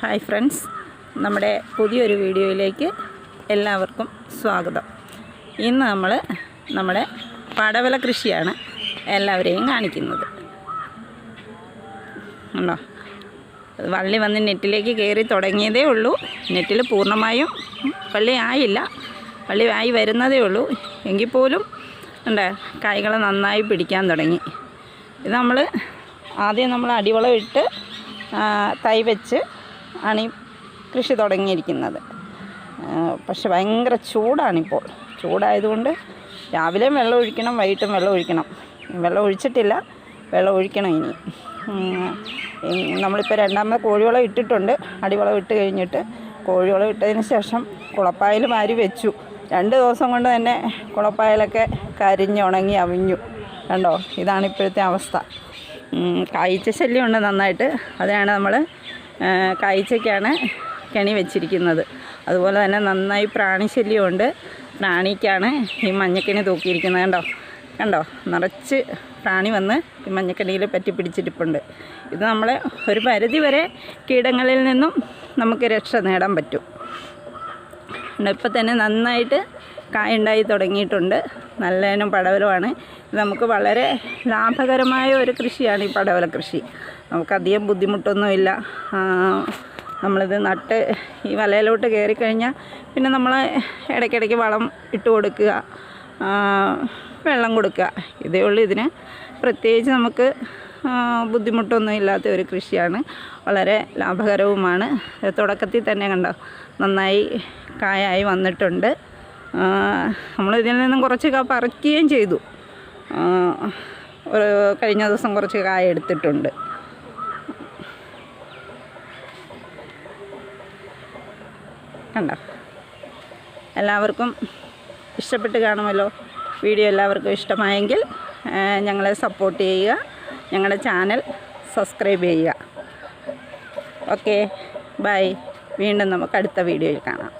Hi friends, നമ്മുടെ പുതിയൊരു വീഡിയോയിലേക്ക് എല്ലാവർക്കും സ്വാഗതം. ഇന്ന് നമ്മൾ നമ്മുടെ പടവല കൃഷിയാണ് എല്ലാവരെയും കാണിക്കുന്നത്. ഉണ്ടോ, വള്ളി വന്ന് നെറ്റിലേക്ക് കയറി തുടങ്ങിയതേ ഉള്ളൂ. നെറ്റിൽ പൂർണ്ണമായും വള്ളി ആയില്ല, വള്ളി ആയി വരുന്നതേ ഉള്ളൂ. എങ്കിൽ പോലും ഉണ്ട്, കായ്കൾ നന്നായി പിടിക്കാൻ തുടങ്ങി. ഇത് ആദ്യം നമ്മൾ അടിവളം ഇട്ട് തൈ വെച്ച് ആണ് ഈ കൃഷി തുടങ്ങിയിരിക്കുന്നത്. പക്ഷെ ഭയങ്കര ചൂടാണിപ്പോൾ. ചൂടായതുകൊണ്ട് രാവിലെയും വെള്ളം ഒഴിക്കണം, വൈകിട്ടും വെള്ളം ഒഴിക്കണം. വെള്ളം ഒഴിച്ചിട്ടില്ല, വെള്ളം ഒഴിക്കണം ഇനി. നമ്മളിപ്പോൾ രണ്ടാമത് കോഴിവളം ഇട്ടിട്ടുണ്ട്. അടിവളം ഇട്ട് കഴിഞ്ഞിട്ട് കോഴിവളം ഇട്ടതിന് ശേഷം കുളപ്പായൽ മാരി വെച്ചു. 2 ദിവസം കൊണ്ട് തന്നെ കുളപ്പായലൊക്കെ കരിഞ്ഞുണങ്ങി അവിഞ്ഞു. കണ്ടോ, ഇതാണ് ഇപ്പോഴത്തെ അവസ്ഥ. കായ്ച്ച ശല്യമുണ്ട് നന്നായിട്ട്. അതാണ് നമ്മൾ കായ്ച്ചയ്ക്കാണ് കെണി വെച്ചിരിക്കുന്നത്. അതുപോലെ തന്നെ നന്നായി പ്രാണിശല്യമുണ്ട്. പ്രാണിക്കാണ് ഈ മഞ്ഞക്കെണി തൂക്കിയിരിക്കുന്നത്. കണ്ടോ, നിറച്ച് പ്രാണി വന്ന് ഈ മഞ്ഞക്കെണിയിൽ പറ്റി പിടിച്ചിരിപ്പുണ്ട്. ഇത് നമ്മളെ ഒരു പരിധി വരെ കീടങ്ങളിൽ നിന്നും നമുക്ക് രക്ഷ നേടാൻ പറ്റും. ഇപ്പം തന്നെ നന്നായിട്ട് കായുണ്ടായി തുടങ്ങിയിട്ടുണ്ട്. നല്ല ഇനം പടവലമാണ്. ഇത് നമുക്ക് വളരെ ലാഭകരമായ ഒരു കൃഷിയാണ് ഈ പടവല കൃഷി. നമുക്കധികം ബുദ്ധിമുട്ടൊന്നുമില്ല. നമ്മളിത് നട്ട് ഈ വലയിലോട്ട് കയറിക്കഴിഞ്ഞാൽ പിന്നെ നമ്മൾ ഇടയ്ക്കിടയ്ക്ക് വളം ഇട്ട് കൊടുക്കുക, വെള്ളം കൊടുക്കുക. ഇതേ ഉള്ളൂ. ഇതിന് പ്രത്യേകിച്ച് നമുക്ക് ബുദ്ധിമുട്ടൊന്നും ഇല്ലാത്ത ഒരു കൃഷിയാണ്. വളരെ ലാഭകരവുമാണ്. തുടക്കത്തിൽ തന്നെ കണ്ടോ, നന്നായി കായായി വന്നിട്ടുണ്ട്. നമ്മളിതിൽ നിന്നും കുറച്ച് പറിക്കുകയും ചെയ്തു. കഴിഞ്ഞ ദിവസം കുറച്ച് കായ എടുത്തിട്ടുണ്ട്. കണ്ടോ, എല്ലാവർക്കും ഇഷ്ടപ്പെട്ട് കാണുമല്ലോ. വീഡിയോ എല്ലാവർക്കും ഇഷ്ടമായെങ്കിൽ ഞങ്ങളെ സപ്പോർട്ട് ചെയ്യുക, ഞങ്ങളുടെ ചാനൽ സബ്സ്ക്രൈബ് ചെയ്യുക. Okay, bye. വീണ്ടും നമുക്ക് അടുത്ത വീഡിയോയിൽ കാണാം.